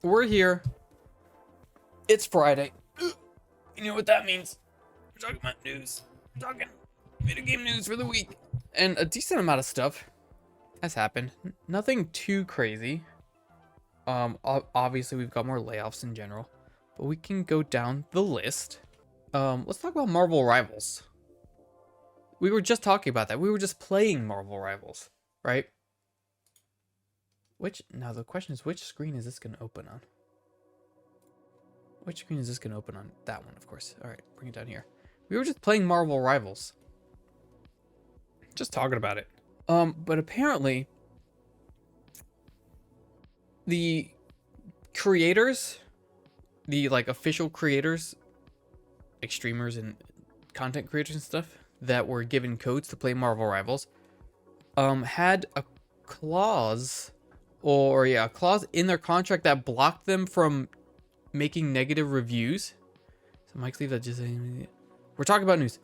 We're here. It's Friday. You know what that means. We're talking about news. We're talking video game news for the week. And a decent amount of stuff has happened. Nothing too crazy. Obviously we've got more layoffs in general. But we can go down the list. Let's talk about Marvel Rivals. We were just talking about that. We were just playing Marvel Rivals, right? Now the question is, which screen is this going to open on? Which screen is this going to open on? That one, of course. All right, bring it down here. We were just playing Marvel Rivals. Just talking about it. But apparently, the creators, the official creators, like streamers and content creators and stuff that were given codes to play Marvel Rivals, had a clause, a clause in their contract that blocked them from making negative reviews. So Mike's leave that just. We're talking about news.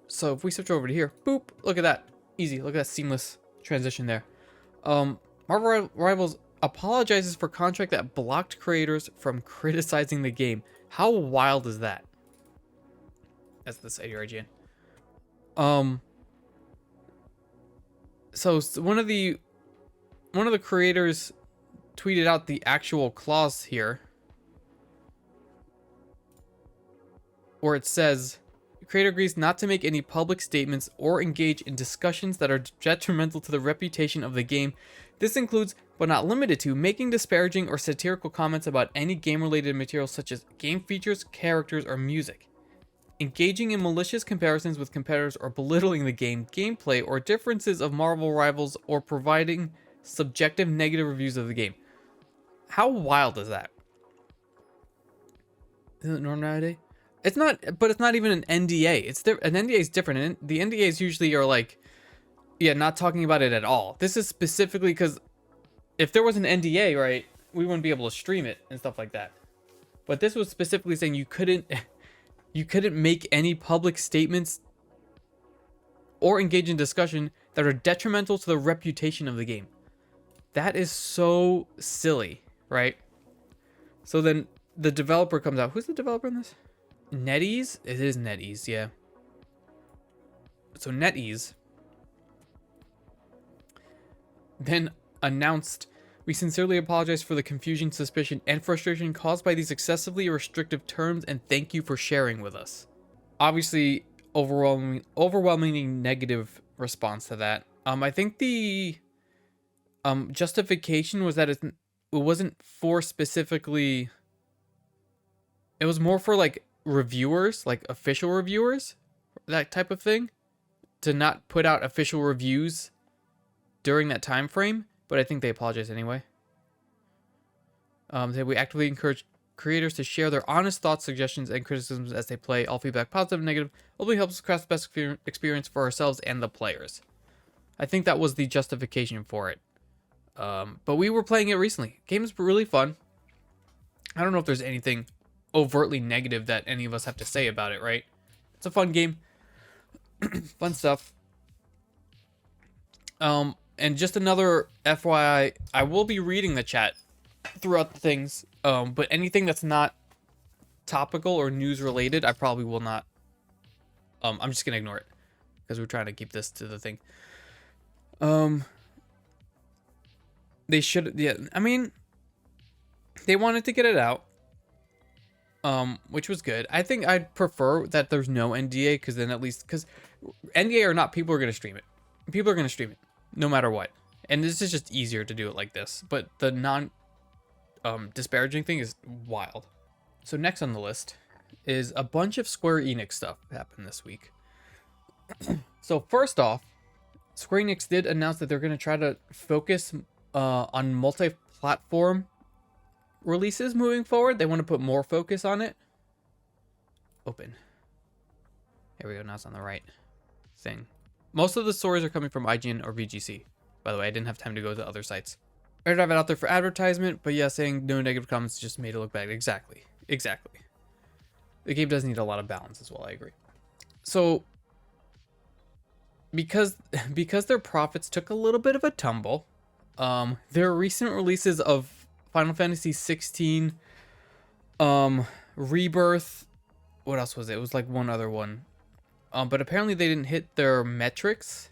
So if we switch over to here, boop, look at that, easy. Look at that seamless transition there. Marvel Rivals apologizes for contract that blocked creators from criticizing the game. How wild is that? That's the site here, IGN. So one of the creators tweeted out the actual clause here, where it says, the creator agrees not to make any public statements or engage in discussions that are detrimental to the reputation of the game. This includes, but not limited to, making disparaging or satirical comments about any game-related material such as game features, characters, or music. Engaging in malicious comparisons with competitors or belittling the game, gameplay, or differences of Marvel Rivals, or providing subjective negative reviews of the game. How wild is that? Isn't it normal nowadays? It's not, but it's not even an NDA. An NDA is different. The NDAs usually are not talking about it at all. This is specifically because if there was an NDA, right, we wouldn't be able to stream it and stuff like that. But this was specifically saying you couldn't make any public statements or engage in discussion that are detrimental to the reputation of the game. That is so silly, right? So then the developer comes out. Who's the developer in this? NetEase? It is NetEase, yeah. So NetEase then announced, we sincerely apologize for the confusion, suspicion, and frustration caused by these excessively restrictive terms, and thank you for sharing with us. Obviously, overwhelmingly negative response to that. I think the justification was that it wasn't for specifically. It was more for reviewers, official reviewers, that type of thing, to not put out official reviews during that time frame. But I think they apologize anyway. We actively encourage creators to share their honest thoughts, suggestions, and criticisms as they play. All feedback, positive and negative, hopefully helps us craft the best experience for ourselves and the players. I think that was the justification for it. But we were playing it recently. Game's really fun. I don't know if there's anything overtly negative that any of us have to say about it, right? It's a fun game. Fun stuff. And just another FYI, I will be reading the chat throughout the things, but anything that's not topical or news related, I probably will not. I'm just gonna ignore it because we're trying to keep this to the thing. They should, yeah. I mean, they wanted to get it out, which was good. I think I'd prefer that there's no NDA, because then at least, because NDA or not, people are gonna stream it. People are gonna stream it no matter what, and this is just easier to do it like this. But the disparaging thing is wild. So next on the list is a bunch of Square Enix stuff happened this week. So first off, Square Enix did announce that they're going to try to focus on multi-platform releases moving forward. They want to put more focus on it. Open. There we go. Now it's on the right thing. Most of the stories are coming from IGN or VGC. By the way, I didn't have time to go to other sites. Better to have it out there for advertisement, but yeah, saying no negative comments just made it look bad. Exactly. The game does need a lot of balance as well, I agree. So, because their profits took a little bit of a tumble, There are recent releases of Final Fantasy 16, Rebirth. What else was it? It was like one other one. But apparently they didn't hit their metrics.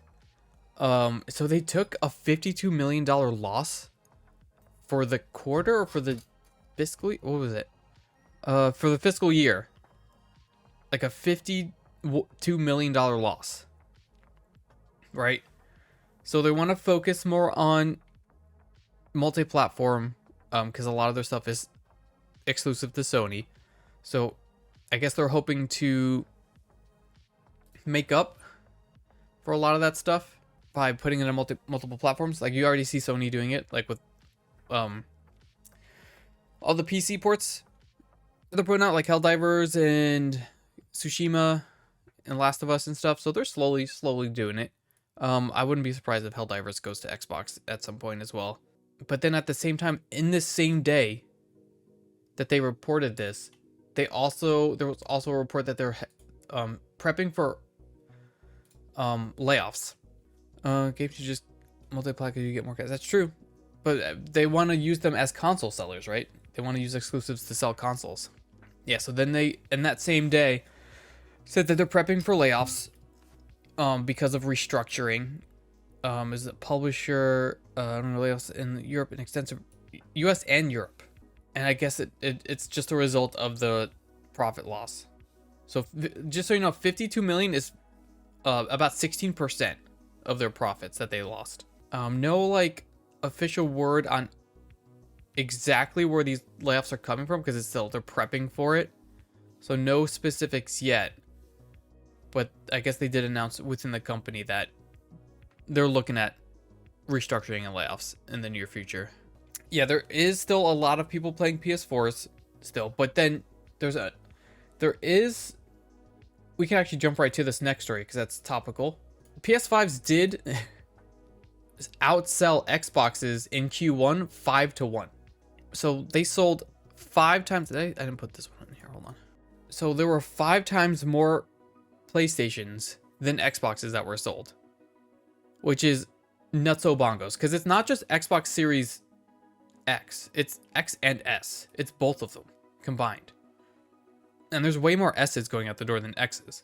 So they took a $52 million loss for the quarter or for the fiscal. What was it? For the fiscal year. Like a $52 million loss. Right? So they want to focus more on multi-platform, because a lot of their stuff is exclusive to Sony. So I guess they're hoping to make up for a lot of that stuff by putting it on multiple platforms. Like you already see Sony doing it, like with all the PC ports they're putting out, like Helldivers and Tsushima and Last of Us and stuff. So they're slowly doing it. I wouldn't be surprised if Helldivers goes to Xbox at some point as well. But then at the same time, in this same day that they reported this, there was also a report that they're prepping for layoffs. Games should just multiply because you get more guys. That's true, but they want to use them as console sellers, right? They want to use exclusives to sell consoles. Yeah. So then they, in that same day, said that they're prepping for layoffs because of restructuring. Is it publisher? I don't know, layoffs in Europe and extensive U.S. and Europe, and I guess it's just a result of the profit loss. So just so you know, 52 million is about 16% of their profits that they lost. No like official word on exactly where these layoffs are coming from because they're prepping for it. So no specifics yet. But I guess they did announce within the company that they're looking at restructuring and layoffs in the near future. Yeah, there is still a lot of people playing PS4s still, but then we can actually jump right to this next story because that's topical. PS5s did outsell Xboxes in Q1 5-1. So they sold 5 times. I didn't put this one in here. Hold on. So there were 5 times more PlayStations than Xboxes that were sold, which is nutso bongos because it's not just Xbox Series X, it's X and S. It's both of them combined. And there's way more S's going out the door than X's.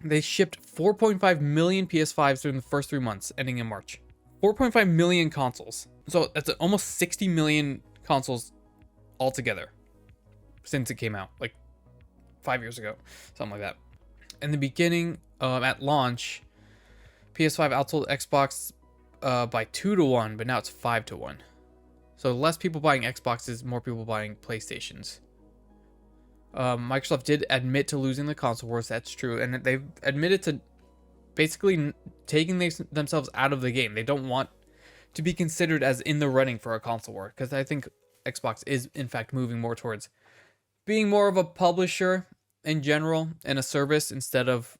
They shipped 4.5 million PS5s during the first 3 months, ending in March. 4.5 million consoles. So that's almost 60 million consoles altogether since it came out, like 5 years ago, something like that. In the beginning, at launch, PS5 outsold Xbox by 2-1, but now it's 5-1. So less people buying Xboxes, more people buying PlayStations. Microsoft did admit to losing the console wars. That's true, and they've admitted to basically taking themselves out of the game. They don't want to be considered as in the running for a console war, because I think Xbox is in fact moving more towards being more of a publisher in general and a service instead of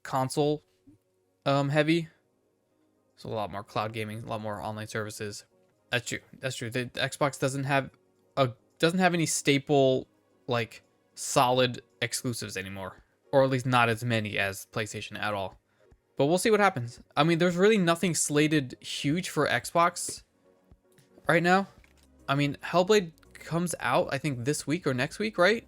console heavy. So a lot more cloud gaming, a lot more online services. That's true. The Xbox doesn't have any staple, like, solid exclusives anymore, or at least not as many as PlayStation at all. But we'll see what happens. I mean, there's really nothing slated huge for Xbox right now. I mean, Hellblade comes out, I think, this week or next week, right?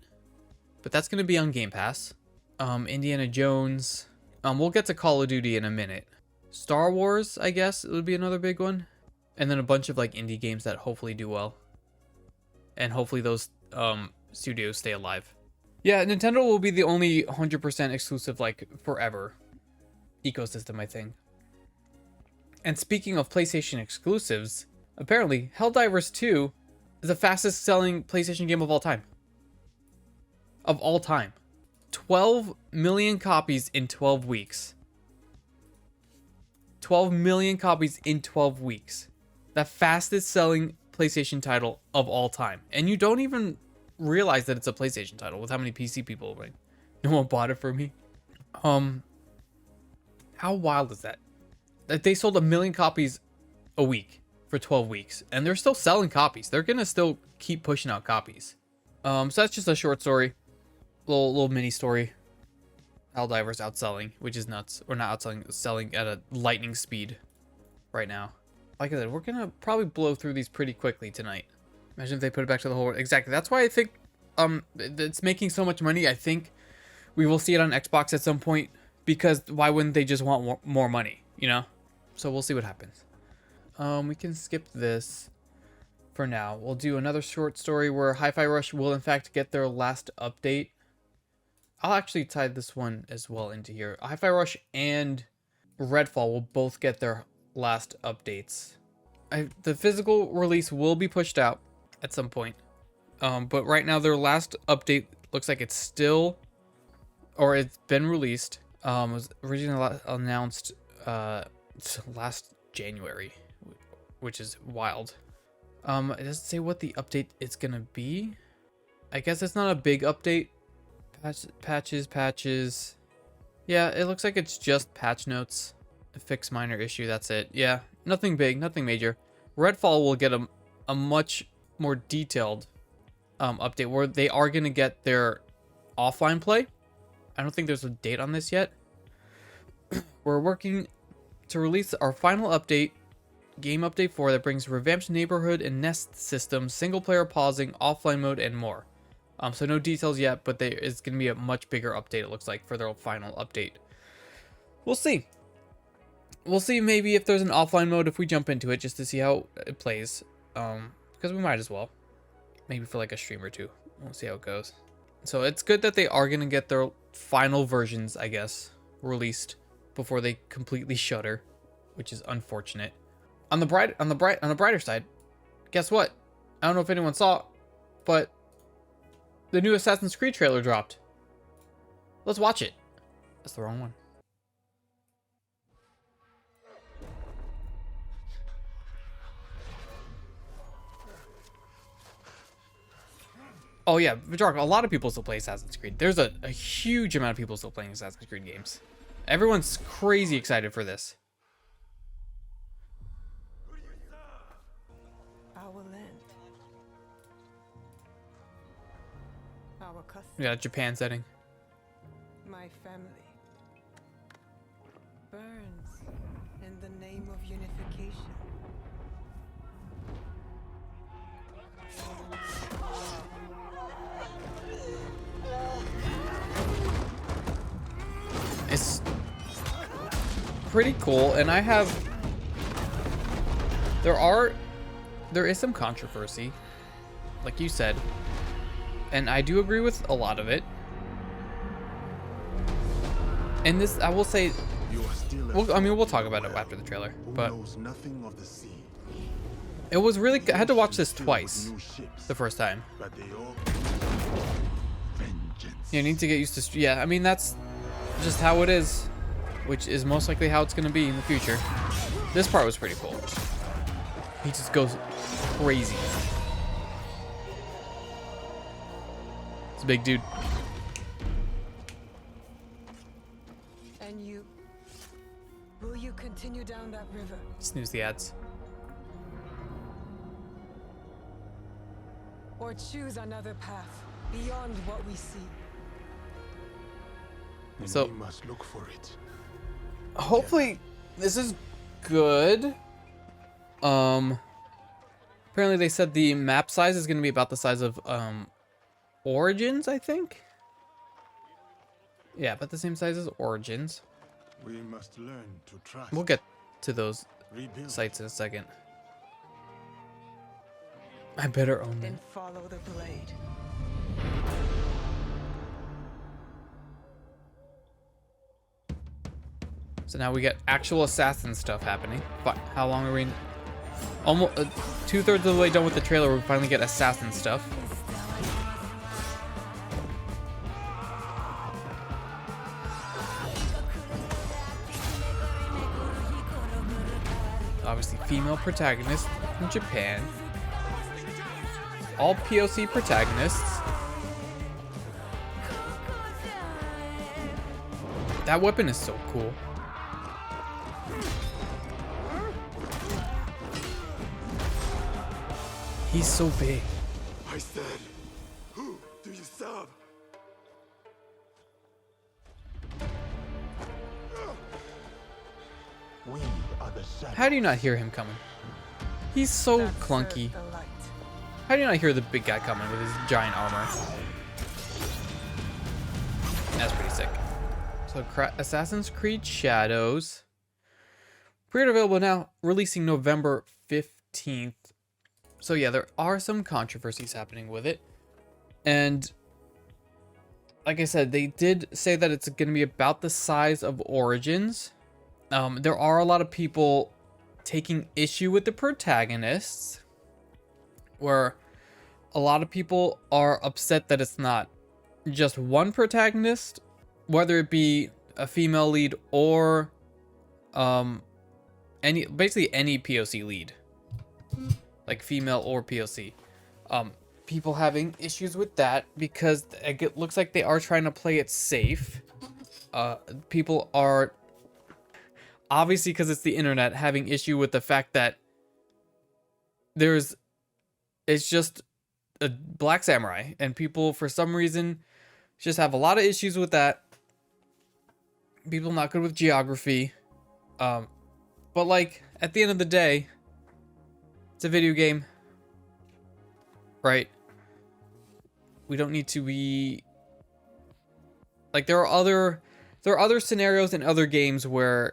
But that's going to be on Game Pass. Indiana Jones. We'll get to Call of Duty in a minute. Star Wars, I guess, it would be another big one. And then a bunch of, like, indie games that hopefully do well. And hopefully those studios stay alive. Yeah, Nintendo will be the only 100% exclusive, like, forever ecosystem, I think. And speaking of PlayStation exclusives, apparently Helldivers 2 is the fastest selling PlayStation game of all time. Of all time. 12 million copies in 12 weeks. 12 million copies in 12 weeks. The fastest selling PlayStation title of all time. And you don't even realize that it's a PlayStation title with how many PC people are. No one bought it for me. How wild is that? That they sold 1 million copies a week for 12 weeks. And they're still selling copies. They're gonna still keep pushing out copies. So that's just a short story. Little mini story. Helldivers outselling, which is nuts. Or not outselling, selling at a lightning speed. right now. Like I said, we're gonna probably blow through these pretty quickly tonight. Imagine if they put it back to the whole world. Exactly. That's why I think it's making so much money. I think we will see it on Xbox at some point, because why wouldn't they just want more money, you know? So we'll see what happens. We can skip this for now. We'll do another short story where Hi-Fi Rush will in fact get their last update. I'll actually tie this one as well into here. Hi-Fi Rush and Redfall will both get their last updates. The physical release will be pushed out at some point. But right now their last update looks like it's still, or it's been released. It was originally announced last January, which is wild. It doesn't say what the update is gonna be. I guess it's not a big update. Patches. Yeah, it looks like it's just patch notes. A fix minor issue, that's it. Yeah, nothing big, nothing major. Redfall will get a much more detailed update where they are gonna get their offline play. I don't think there's a date on this yet. We're working to release our final update, Game Update 4, that brings revamped neighborhood and nest systems, single player pausing, offline mode, and more. So no details yet, but there is going to be a much bigger update, it looks like, for their final update. We'll see. We'll see maybe if there's an offline mode if we jump into it, just to see how it plays. Because we might as well. Maybe for like a stream or two. We'll see how it goes. So it's good that they are going to get their final versions, I guess, released before they completely shutter, which is unfortunate. On the brighter side, guess what? I don't know if anyone saw, but the new Assassin's Creed trailer dropped. Let's watch it. That's the wrong one. Oh yeah, Vijark, a lot of people still play Assassin's Creed. There's a huge amount of people still playing Assassin's Creed games. Everyone's crazy excited for this. Our land. Our custom. We got a Japan setting. My family burns in the name of unification. It's pretty cool, and I have... There is some controversy, like you said, and I do agree with a lot of it. And this, I will say, we'll talk about it after the trailer, but it was really, I had to watch this twice the first time. You need to get used to, yeah, I mean, that's just how it is, which is most likely how it's going to be in the future. This part was pretty cool. He just goes crazy. It's a big dude. And you, will you continue down that river? Snooze the ads. Or choose another path beyond what we see? So we must look for it. Hopefully this is good. Apparently they said the map size is going to be about the size of Origins, I think. Yeah, about the same size as Origins. We must learn to trust. We'll get to those Rebuild. sites in a second. I better own them. Then follow the blade. So now we get actual assassin stuff happening. But how long are we? Almost 2/3 of the way done with the trailer. We finally get assassin stuff. Obviously, female protagonist from Japan. All POC protagonists. That weapon is so cool. He's so big. I said, who do you serve? We are the shadows. How How do you not hear him coming? He's so That clunky. served the light. How do you not hear the big guy coming with his giant armor? That's pretty sick. So Assassin's Creed Shadows. Pre-order available now, releasing November 15th. So yeah, there are some controversies happening with it. And like I said, they did say that it's going to be about the size of Origins. There are a lot of people taking issue with the protagonists, where a lot of people are upset that it's not just one protagonist, whether it be a female lead or basically any POC lead, like female or POC. People having issues with that because it looks like they are trying to play it safe. People are obviously, because it's the internet, having issue with the fact that it's just a black samurai, and people for some reason just have a lot of issues with that. People not good with geography. But like at the end of the day, it's a video game, right? We don't need to be like, there are other scenarios in other games where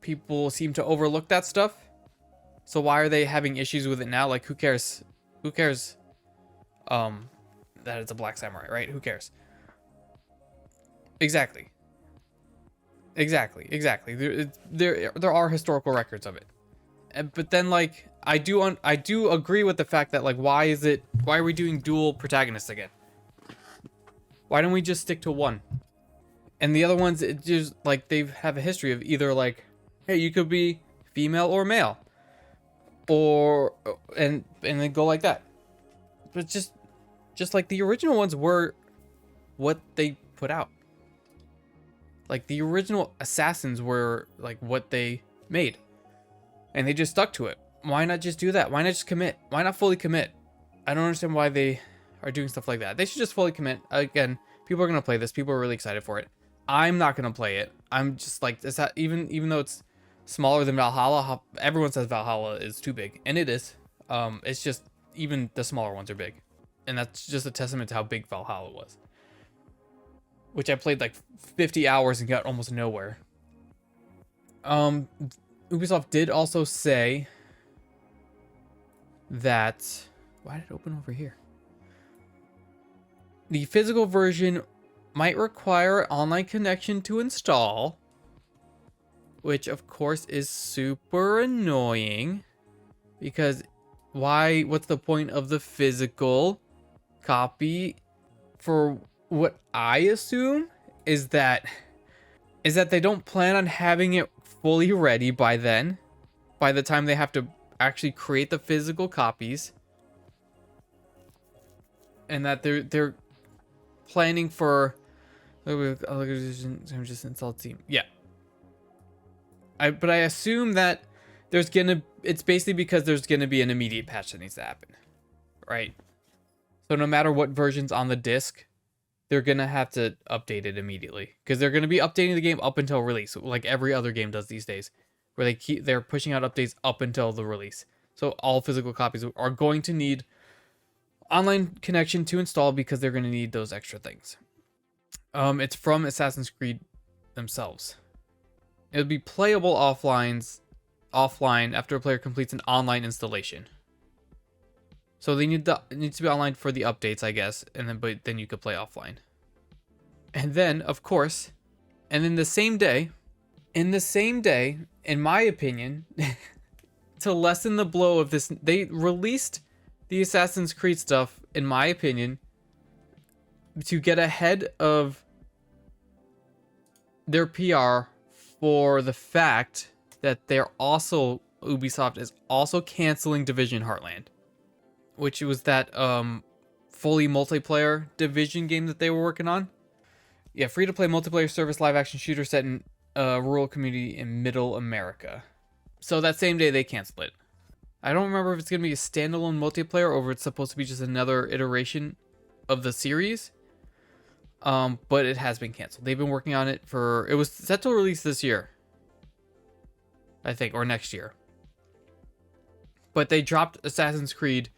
people seem to overlook that stuff. So why are they having issues with it now? Like, who cares? Who cares? That it's a black samurai, right? Who cares? Exactly. There are historical records of it. But then, like, I do agree with the fact that, like, why are we doing dual protagonists again? Why don't we just stick to one? And the other ones, it just like, they have a history of either like, hey, you could be female or male, or and then go like that. But just like the original ones were what they put out. Like the original Assassins were like what they made, and they just stuck to it. Why not just do that? Why not just commit? Why not fully commit? I don't understand why they are doing stuff like that. They should just fully commit. Again, people are gonna play this. People are really excited for it. I'm not gonna play it. I'm just like, is that even though it's smaller than Valhalla? Everyone says Valhalla is too big, and it is. It's just even the smaller ones are big, and that's just a testament to how big Valhalla was. Which I played like 50 hours and got almost nowhere. Ubisoft did also say that, why did it open over here? The physical version might require online connection to install, which of course is super annoying, because what's the point of the physical copy? For what I assume is that they don't plan on having it fully ready by then, by the time they have to actually create the physical copies, and that they're planning for just install team. Yeah. But I assume that it's basically because there's gonna be an immediate patch that needs to happen, right? So no matter what version's on the disc, they're gonna have to update it immediately, because they're gonna be updating the game up until release, like every other game does these days, where they're pushing out updates up until the release. So all physical copies are going to need online connection to install, because they're gonna need those extra things. It's from Assassin's Creed themselves. It'll be playable offline after a player completes an online installation. So it needs to be online for the updates, I guess, but then you could play offline. And then, of course, in the same day, in my opinion, to lessen the blow of this, they released the Assassin's Creed stuff, in my opinion, to get ahead of their PR, for the fact that Ubisoft is also canceling Division Heartland, which was that fully multiplayer Division game that they were working on. Yeah, free-to-play multiplayer service live-action shooter set in a rural community in Middle America. So that same day, they canceled it. I don't remember if it's going to be a standalone multiplayer or if it's supposed to be just another iteration of the series. But it has been canceled. They've been working on it it was set to release this year, I think, or next year. but they dropped Assassin's Creed,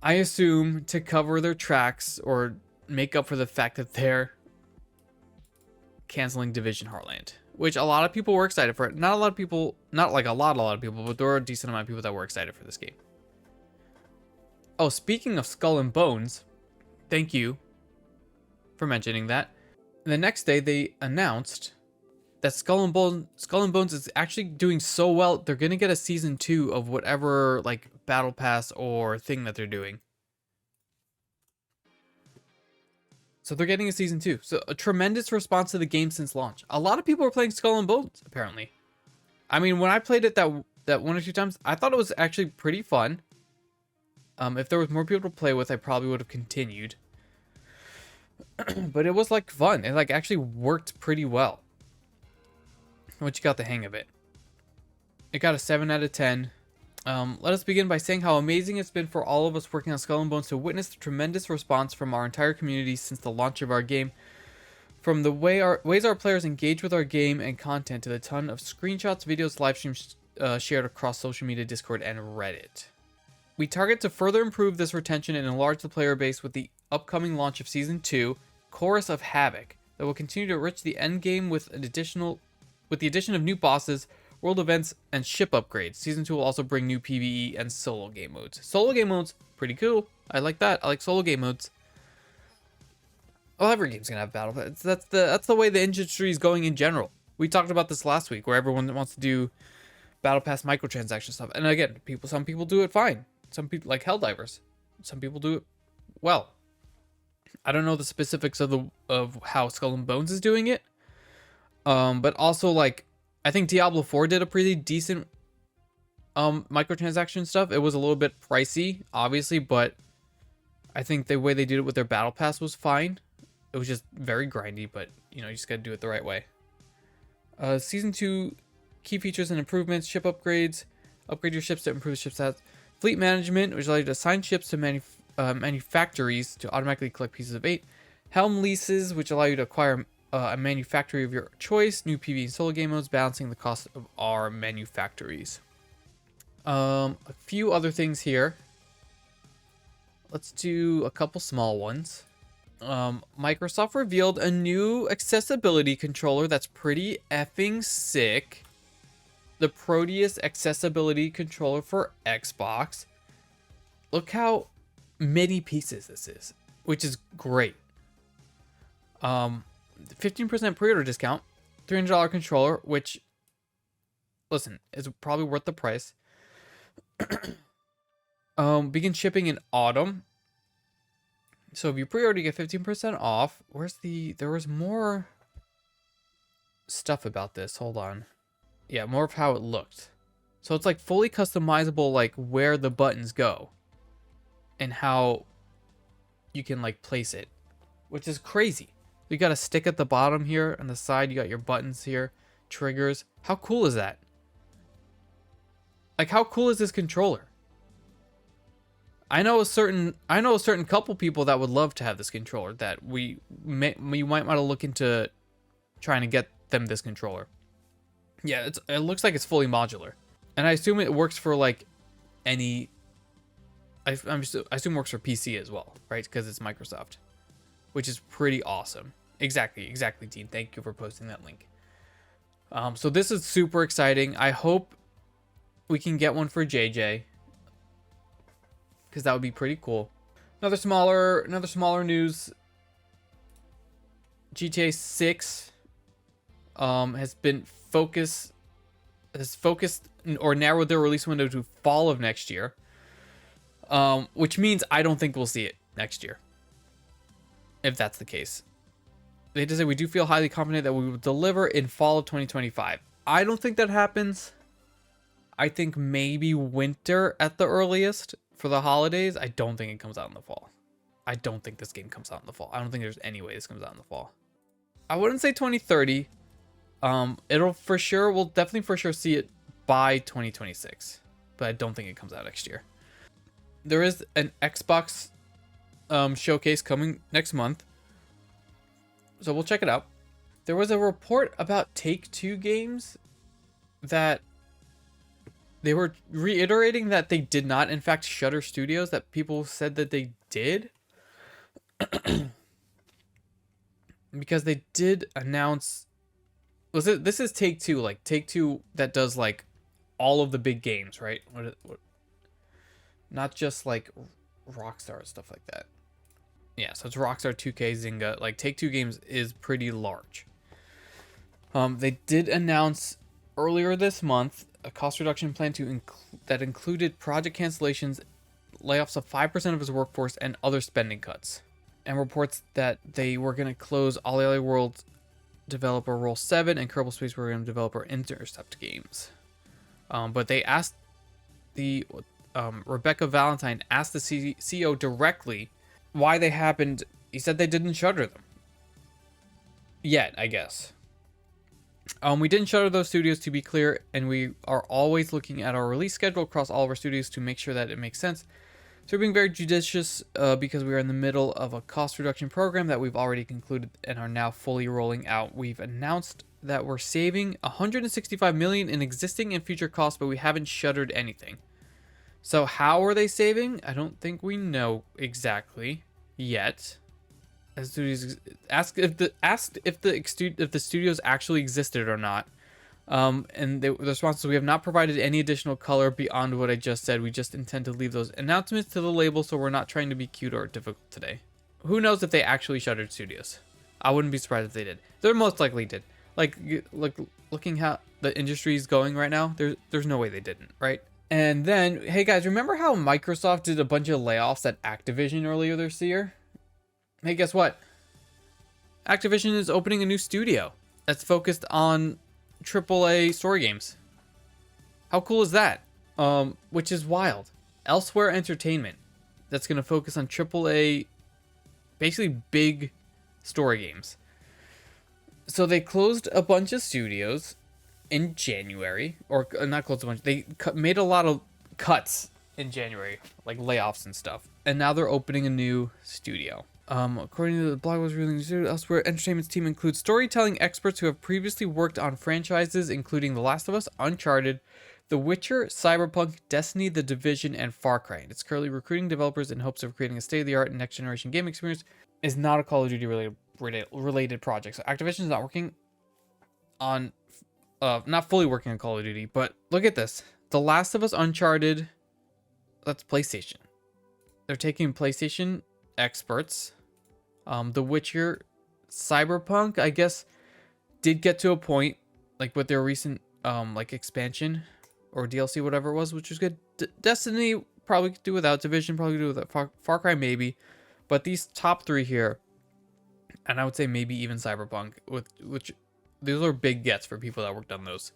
I assume, to cover their tracks or make up for the fact that they're canceling Division Heartland, which a lot of people were excited for it. Not a lot of people, not like a lot of people, but there were a decent amount of people that were excited for this game. Oh, speaking of Skull and Bones, thank you for mentioning that. The next day, they announced that Skull and Bones is actually doing so well, they're gonna get a season 2 of whatever like battle pass or thing that they're doing. So they're getting a season 2. So a tremendous response to the game since launch. A lot of people are playing Skull and Bones, apparently. I mean, when I played it that 1 or 2 times, I thought it was actually pretty fun. If there was more people to play with, I probably would have continued. But it was like fun. It like actually worked pretty well. Once you got the hang of it. It got a 7 out of 10. Let us begin by saying how amazing it's been for all of us working on Skull and Bones to witness the tremendous response from our entire community since the launch of our game. From the ways our players engage with our game and content to the ton of screenshots, videos, live streams shared across social media, Discord, and Reddit. We target to further improve this retention and enlarge the player base with the upcoming launch of Season 2, Chorus of Havoc, that will continue to enrich the end game with the addition of new bosses, world events, and ship upgrades. Season 2 will also bring new PvE and solo game modes. Solo game modes, pretty cool. I like that. I like solo game modes. Well, every game's gonna have battle pass. That's the way the industry is going in general. We talked about this last week, where everyone wants to do battle pass microtransaction stuff. And again, some people do it fine. Some people like Helldivers. Some people do it well. I don't know the specifics of how Skull and Bones is doing it. But also like I think Diablo 4 did a pretty decent microtransaction stuff. It was a little bit pricey, obviously, but I think the way they did it with their battle pass was fine. It was just very grindy, but you know, you just gotta do it the right way. Season 2 key features and improvements, ship upgrades, upgrade your ships to improve ship stats, fleet management, which allows you to assign ships to manufactories to automatically collect pieces of 8, helm leases, which allow you to acquire a manufactory of your choice, new PvE and solo game modes, balancing the cost of our manufactories. A few other things here. Let's do a couple small ones. Microsoft revealed a new accessibility controller that's pretty effing sick. The Proteus accessibility controller for Xbox. Look how many pieces this is, which is great. 15% pre-order discount, $300 controller, which, listen, is probably worth the price. Begin shipping in autumn. So if you pre-order, you get 15% off. There was more stuff about this. Hold on. Yeah, more of how it looked. So it's like fully customizable, like where the buttons go and how you can like place it, which is crazy. You got a stick at the bottom here on the side. You got your buttons here, triggers. How cool is that? Like, how cool is this controller? I know a certain couple people that would love to have this controller. That we might want to look into trying to get them this controller. Yeah, it looks like it's fully modular, and I assume it works for like any. I assume it works for PC as well, right? Because it's Microsoft, which is pretty awesome. Exactly, Dean. Thank you for posting that link. So this is super exciting. I hope we can get one for JJ, because that would be pretty cool. Another smaller news. GTA 6 has focused or narrowed their release window to fall of next year, which means I don't think we'll see it next year, if that's the case. They just say we do feel highly confident that we will deliver in fall of 2025. I don't think that happens. I think maybe winter at the earliest for the holidays. I don't think it comes out in the fall. I don't think this game comes out in the fall. I don't think there's any way this comes out in the fall. I wouldn't say 2030. We'll definitely for sure see it by 2026, but I don't think it comes out next year. There is an Xbox showcase coming next month, so we'll check it out. There was a report about Take-Two games that They were reiterating that they did not, in fact, shutter studios, that people said that they did. Because they did announce... This is Take-Two, like, Take-Two that does, like, all of the big games, right? Not just, like, Rockstar, stuff like that. Yeah, so it's Rockstar, 2K, Zynga. Like, Take-Two Games is pretty large. They did announce earlier this month a cost reduction plan that included project cancellations, layoffs of 5% of its workforce, and other spending cuts. And reports that they were going to close Ollie World developer Roll 7 and Kerbal Space Program developer Intercept Games. But they asked Rebecca Valentine asked the CEO directly why they happened. He said they didn't shutter them. Yet, I guess. We didn't shutter those studios, to be clear, and we are always looking at our release schedule across all of our studios to make sure that it makes sense. So we're being very judicious because we are in the middle of a cost reduction program that we've already concluded and are now fully rolling out. We've announced that we're saving $165 million in existing and future costs, but we haven't shuttered anything. So how are they saving? I don't think we know exactly yet. As studios asked if the studios actually existed or not. And the response is, we have not provided any additional color beyond what I just said. We just intend to leave those announcements to the label, so we're not trying to be cute or difficult today. Who knows if they actually shuttered studios? I wouldn't be surprised if they did. They most likely did. Like looking how the industry is going right now, there's no way they didn't, right? And then, hey guys, remember how Microsoft did a bunch of layoffs at Activision earlier this year? Hey, guess what? Activision is opening a new studio that's focused on AAA story games. How cool is that? Which is wild. Elsewhere Entertainment, that's going to focus on AAA, basically big story games. So they closed a bunch of studios in January, or not closed a bunch. They made a lot of cuts in January, like layoffs and stuff. And now they're opening a new studio. According to the blog was released, Elsewhere Entertainment's team includes storytelling experts who have previously worked on franchises including The Last of Us, Uncharted, The Witcher, Cyberpunk, Destiny, The Division, and Far Cry. It's currently recruiting developers in hopes of creating a state-of-the-art next-generation game experience. Is not a Call of Duty related project. So Activision is not working on, not fully working on Call of Duty, but look at this. The Last of Us, Uncharted, that's PlayStation. They're taking PlayStation experts. The Witcher, Cyberpunk, I guess, did get to a point, like with their recent like expansion or DLC, whatever it was, which was good. Destiny probably could do without. Division probably could do without. Far Cry maybe, but these top three here, and I would say maybe even Cyberpunk, which these are big gets for people that worked on those.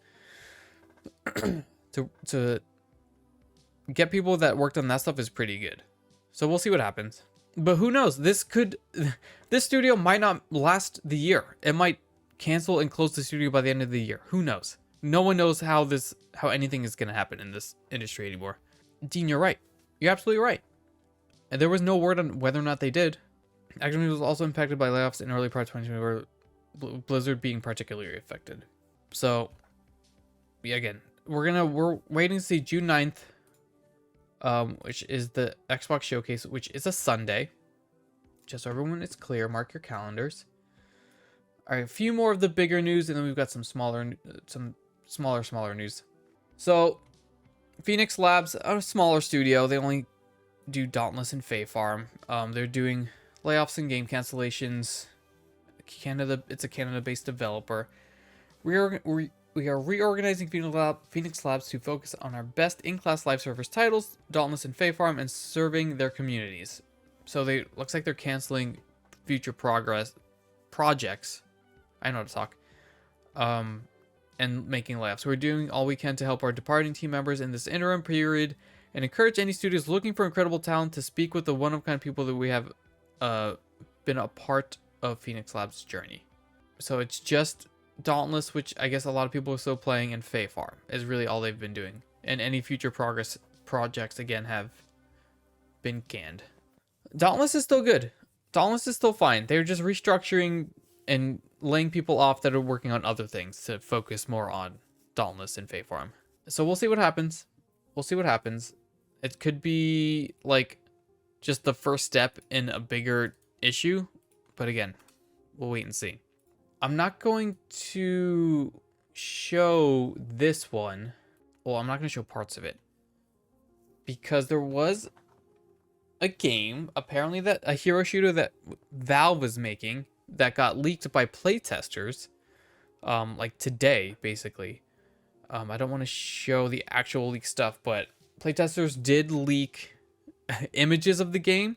to get people that worked on that stuff is pretty good. So we'll see what happens. But who knows? This studio might not last the year. It might cancel and close the studio by the end of the year. Who knows? No one knows how anything is going to happen in this industry anymore. Dean, you're right. You're absolutely right. And there was no word on whether or not they did. Activision was also impacted by layoffs in early part of 2020, where Blizzard being particularly affected. So, yeah, again, we're waiting to see June 9th. Which is the Xbox Showcase, which is a Sunday. Just so everyone is clear, mark your calendars. All right, a few more of the bigger news, and then we've got some smaller news. So, Phoenix Labs, a smaller studio. They only do Dauntless and Fae Farm. They're doing layoffs and game cancellations. It's a Canada-based developer. We are reorganizing Phoenix Labs to focus on our best in-class live service titles, Dauntless and Fae Farm, and serving their communities. So looks like they're canceling future projects. I know how to talk. And making layoffs. We're doing all we can to help our departing team members in this interim period, and encourage any studios looking for incredible talent to speak with the one-of-a-kind people that we have been a part of Phoenix Labs' journey. So it's just Dauntless, which I guess a lot of people are still playing, and Fae Farm is really all they've been doing. And any future projects, again, have been canned. Dauntless is still good. Dauntless is still fine. They're just restructuring and laying people off that are working on other things to focus more on Dauntless and Fae Farm. So we'll see what happens. we'll see what happens. It could be like just the first step in a bigger issue, but again, we'll wait and see. I'm not going to show this one. Well, I'm not going to show parts of it because there was a game, apparently that a hero shooter that Valve was making that got leaked by playtesters, like today, basically. I don't want to show the actual leak stuff, but playtesters did leak images of the game.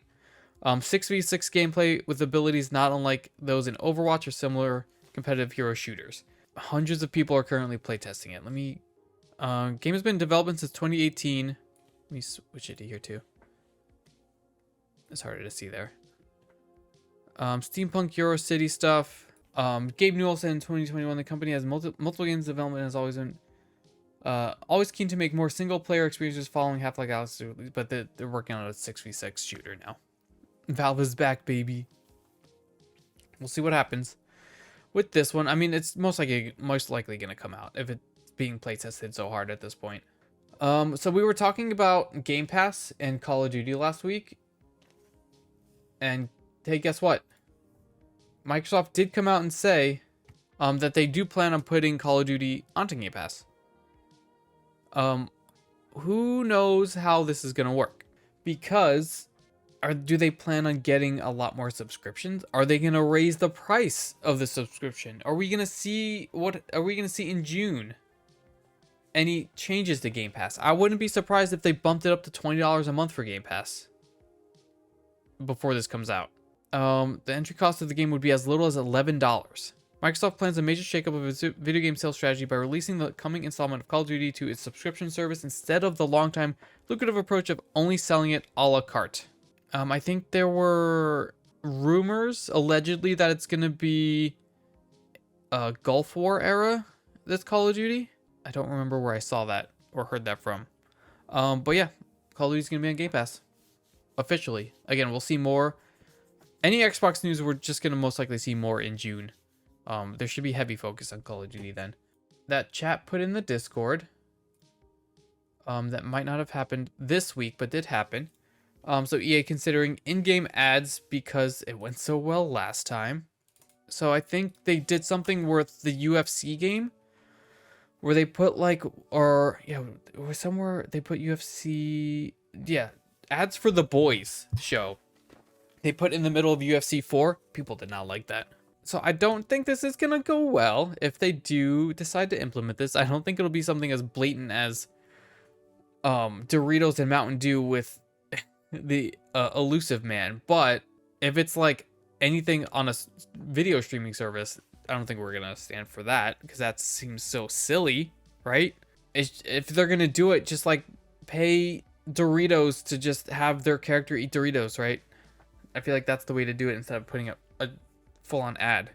6v6 gameplay with abilities not unlike those in Overwatch or similar competitive hero shooters. Hundreds of people are currently playtesting it. Game has been in development since 2018. Let me switch it to here too. It's harder to see there. Steampunk Euro City stuff. Gabe Newell said in 2021 the company has multiple games development and has always been always keen to make more single player experiences following Half-Life Alyx, but they're working on a 6v6 shooter now. Valve is back, baby. We'll see what happens with this one. I mean, it's most likely gonna come out if it's being play tested so hard at this point. So we were talking about Game Pass and Call of Duty last week, and hey, guess what? Microsoft did come out and say that they do plan on putting Call of Duty onto Game Pass. Who knows how this is gonna work? Because do they plan on getting a lot more subscriptions? Are they gonna raise the price of the subscription? Are we gonna see in June? Any changes to Game Pass? I wouldn't be surprised if they bumped it up to $20 a month for Game Pass before this comes out. The entry cost of the game would be as little as $11. Microsoft plans a major shakeup of its video game sales strategy by releasing the coming installment of Call of Duty to its subscription service instead of the long-time lucrative approach of only selling it a la carte. I think there were rumors, allegedly, that it's going to be a Gulf War era, this Call of Duty. I don't remember where I saw that or heard that from. But yeah, Call of Duty's going to be on Game Pass. Officially. Again, we'll see more. Any Xbox news, we're just going to most likely see more in June. There should be heavy focus on Call of Duty then. That chat put in the Discord. That might not have happened this week, but did happen. So EA considering in-game ads because it went so well last time. So I think they did something with the UFC game where they put or somewhere they put UFC, ads for The Boys show. They put in the middle of UFC 4. People did not like that. So I don't think this is going to go well if they do decide to implement this. I don't think it'll be something as blatant as Doritos and Mountain Dew with the elusive man. But if it's like anything on a video streaming service, I don't think we're going to stand for that because that seems so silly, right? If they're going to do it, just like pay Doritos to just have their character eat Doritos, right? I feel like that's the way to do it instead of putting up a full-on ad.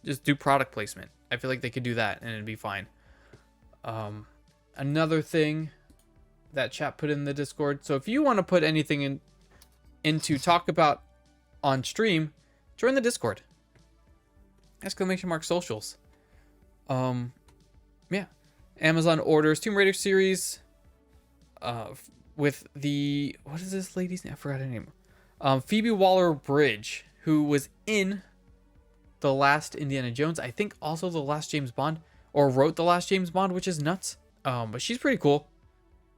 Just do product placement. I feel like they could do that and it'd be fine. Another thing that chat put in the Discord. So if you want to put anything in to talk about on stream, join the Discord. !socials. Yeah. Amazon orders Tomb Raider series with the, what is this lady's name? I forgot her name. Phoebe Waller-Bridge, who was in the last Indiana Jones, I think also the last James Bond, or wrote the last James Bond, which is nuts. But she's pretty cool.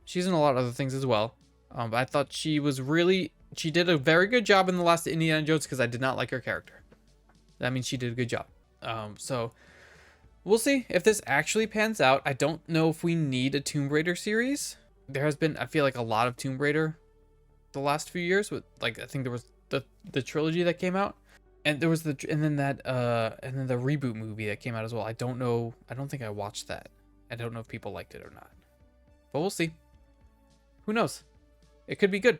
She's in a lot of other things as well. But I thought she did a very good job in the last Indiana Jones because I did not like her character. That means she did a good job. So we'll see if this actually pans out. I don't know if we need a Tomb Raider series. There has been, I feel like, a lot of Tomb Raider the last few years with, like, I think there was the trilogy that came out, and there was the reboot movie that came out as well. I don't know. I don't think I watched that. I don't know if people liked it or not, but we'll see. Who knows? It could be good.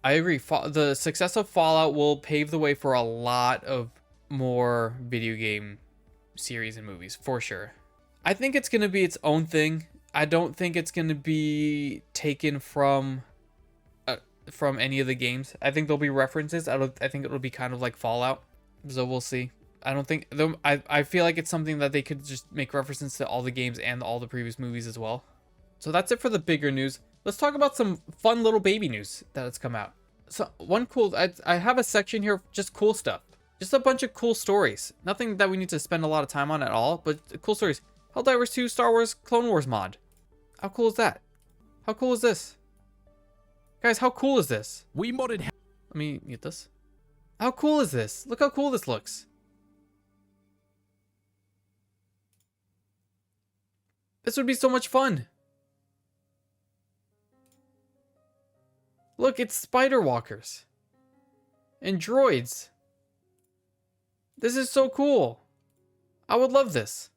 I agree. The success of Fallout will pave the way for a lot of more video game series and movies for sure. I think it's going to be its own thing. I don't think it's going to be taken from any of the games. I think there'll be references. I think it'll be kind of like Fallout. So we'll see. I don't think I feel like it's something that they could just make references to all the games and all the previous movies as well. So that's it for the bigger news. let's talk about some fun little baby news that has come out. So one cool, I have a section here of just cool stuff. Just a bunch of cool stories. Nothing that we need to spend a lot of time on at all, but cool stories. Helldivers 2 Star Wars Clone Wars mod. How cool is that? How cool is this? Guys, how cool is this? We modded. Let me mute this. How cool is this? Look how cool this looks. This would be so much fun. Look, it's spider walkers. And droids. This is so cool. I would love this.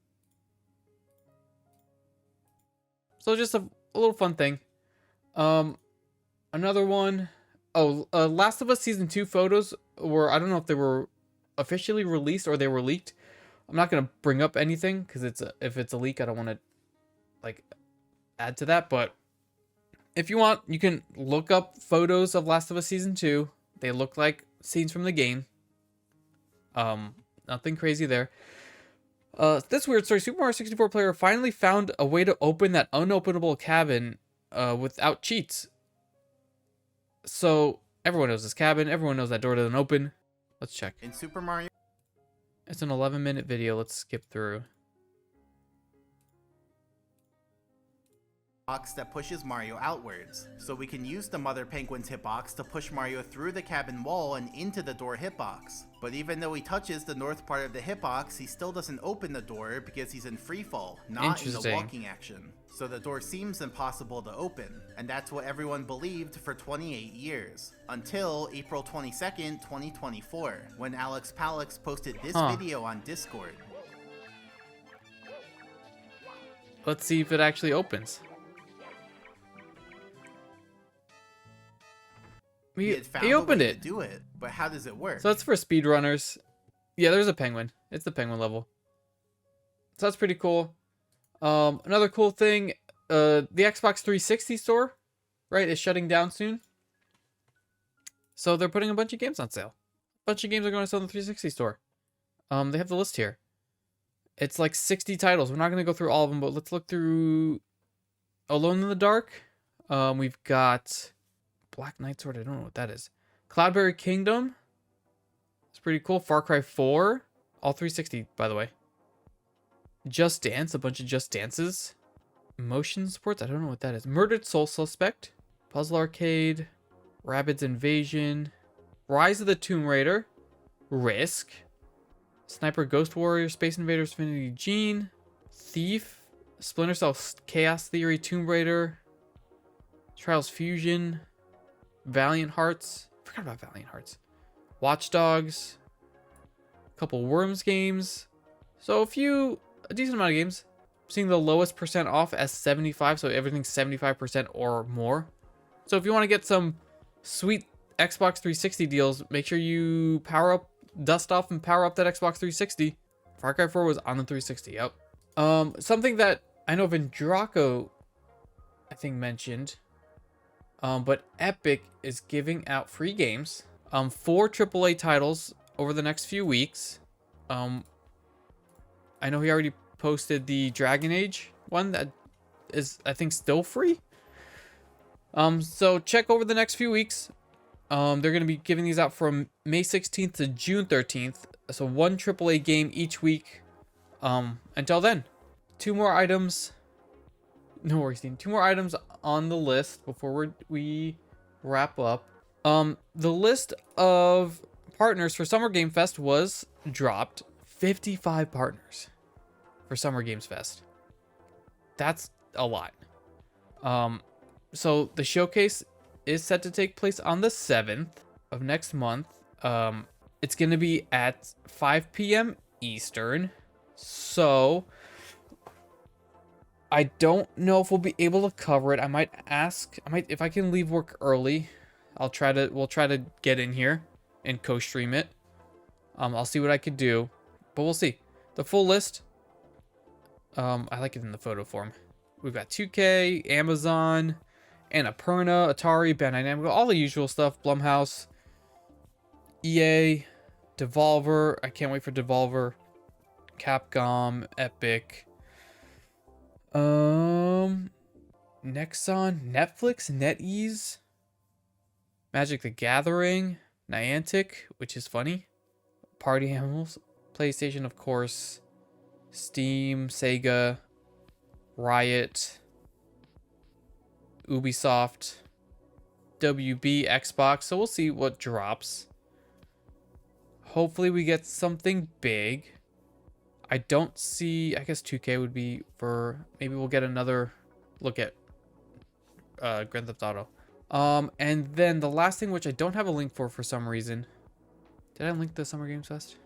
So just a little fun thing. Another one. Oh, Last of Us Season 2 photos were, I don't know if they were officially released or they were leaked. I'm not going to bring up anything because if it's a leak, I don't want to like add to that. But if you want, you can look up photos of Last of Us Season 2. They look like scenes from the game. Nothing crazy there. This weird story. Super Mario 64 player finally found a way to open that unopenable cabin without cheats. So everyone knows this cabin. Everyone knows that door doesn't open. Let's check. In Super Mario. It's an 11-minute video. Let's skip through. Box that pushes Mario outwards, so we can use the Mother Penguin's hitbox to push Mario through the cabin wall and into the door hitbox. But even though he touches the north part of the hitbox, he still doesn't open the door because he's in freefall, not in the walking action. So the door seems impossible to open, and that's what everyone believed for 28 years. Until April 22nd, 2024, when Alex Palix posted this video on Discord. Let's see if it actually opens. He opened it. To do it, but how does it work? So that's for speedrunners. Yeah, there's a penguin. It's the penguin level. So that's pretty cool. Another cool thing, the Xbox 360 store, right, is shutting down soon. So they're putting a bunch of games on sale. A bunch of games are going to sell in the 360 store. They have the list here. It's like 60 titles. We're not going to go through all of them, but let's look through Alone in the Dark. We've got Black Knight Sword. I don't know what that is. Cloudberry Kingdom. It's pretty cool. Far Cry 4. All 360, by the way. Just Dance. A bunch of Just Dances. Motion Sports. I don't know what that is. Murdered Soul Suspect. Puzzle Arcade. Rabbids Invasion. Rise of the Tomb Raider. Risk. Sniper Ghost Warrior. Space Invaders Infinity Gene. Thief. Splinter Cell Chaos Theory. Tomb Raider. Trials Fusion. Valiant Hearts. Forgot about Valiant Hearts. Watch Dogs. A couple Worms games. So a decent amount of games. I'm seeing the lowest percent off as 75, so everything's 75% or more. So if you want to get some sweet Xbox 360 deals, make sure you dust off and power up that Xbox 360. Far Cry 4 was on the 360, yep. Something that I know Vendraco, I think, mentioned. But Epic is giving out free games, 4 AAA titles over the next few weeks. I know he already posted the Dragon Age one that is, I think, still free. So check over the next few weeks. They're going to be giving these out from May 16th to June 13th. So 1 AAA game each week. Until then, 2 more items. No worries, Dean. 2 more items on the list before we wrap up. The list of partners for Summer Game Fest was dropped. 55 partners for Summer Games Fest. That's a lot. So the showcase is set to take place on the 7th of next month. It's going to be at 5 p.m. Eastern. So I don't know if we'll be able to cover it. I might if I can leave work early, we'll try to get in here and co-stream it. I'll see what I could do, but we'll see. The full list, I like it in the photo form. We've got 2K, Amazon, Annapurna, Atari, Bandai Namco, all the usual stuff. Blumhouse, EA, Devolver. I can't wait for Devolver. Capcom, Epic. Nexon, Netflix, NetEase, Magic the Gathering, Niantic, which is funny, Party Animals, PlayStation, of course, Steam, Sega, Riot, Ubisoft, WB, Xbox. So we'll see what drops. Hopefully we get something big. I don't see, I guess 2K would be for, maybe we'll get another look at Grand Theft Auto. And then the last thing, which I don't have a link for some reason. Did I link the Summer Games Fest?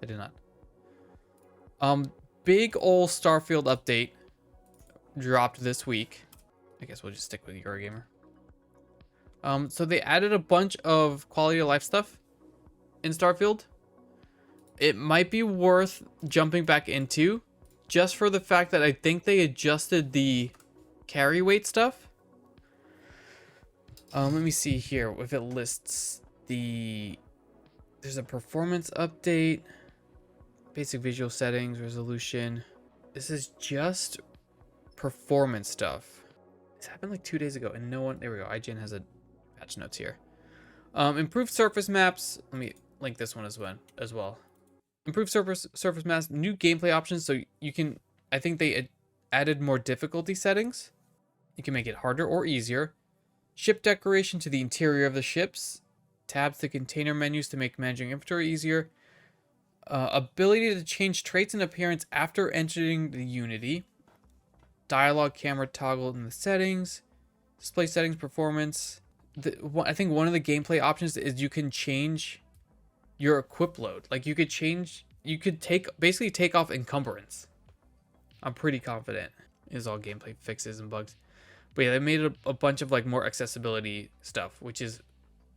I did not. Big ol' Starfield update dropped this week. I guess we'll just stick with Eurogamer. So they added a bunch of quality of life stuff in Starfield. It might be worth jumping back into, just for the fact that I think they adjusted the carry weight stuff. Let me see here if it lists the... There's a performance update, basic visual settings, resolution. This is just performance stuff. This happened like 2 days ago and no one... There we go. IGN has a patch notes here. Improved surface maps. Let me link this one as well. Improved surface maps, new gameplay options, so you can... I think they added more difficulty settings. You can make it harder or easier. Ship decoration to the interior of the ships. Tabs to container menus to make managing inventory easier. Ability to change traits and appearance after entering the Unity. Dialogue camera toggle in the settings. Display settings, performance. I think one of the gameplay options is you can change your equip load. Like you could basically take off encumbrance. I'm pretty confident is all gameplay fixes and bugs. But yeah, they made a bunch of like more accessibility stuff, which is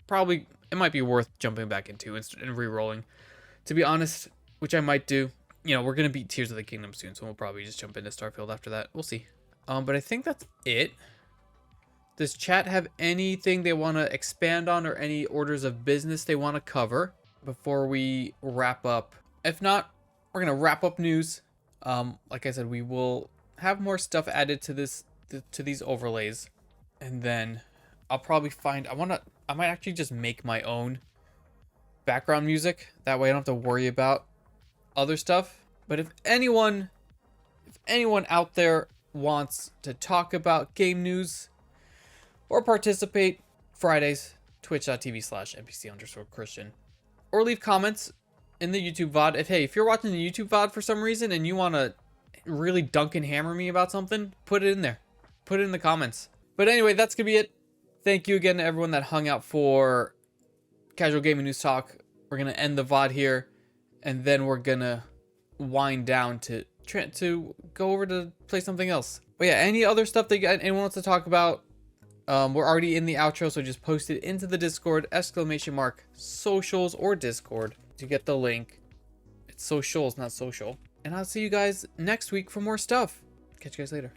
probably, it might be worth jumping back into and re-rolling. To be honest, which I might do. You know, we're going to beat Tears of the Kingdom soon, so we'll probably just jump into Starfield after that. We'll see. But I think that's it. Does chat have anything they want to expand on or any orders of business they want to cover before we wrap up? If not, we're going to wrap up news. Like I said, we will have more stuff added to these overlays. And then I'll probably find... I might actually just make my own background music. That way I don't have to worry about other stuff. But if anyone out there wants to talk about game news or participate, Fridays, twitch.tv/npc_Christian, or leave comments in the YouTube VOD. If you're watching the YouTube VOD for some reason and you want to really dunk and hammer me about something, put it in there. Put it in the comments. But anyway, that's going to be it. Thank you again to everyone that hung out for Casual Gaming News Talk. We're going to end the VOD here, and then we're going to wind down to go over to play something else. But yeah, any other stuff that anyone wants to talk about, we're already in the outro, so just post it into the Discord, !socials or Discord to get the link. It's socials, not social. And I'll see you guys next week for more stuff. Catch you guys later.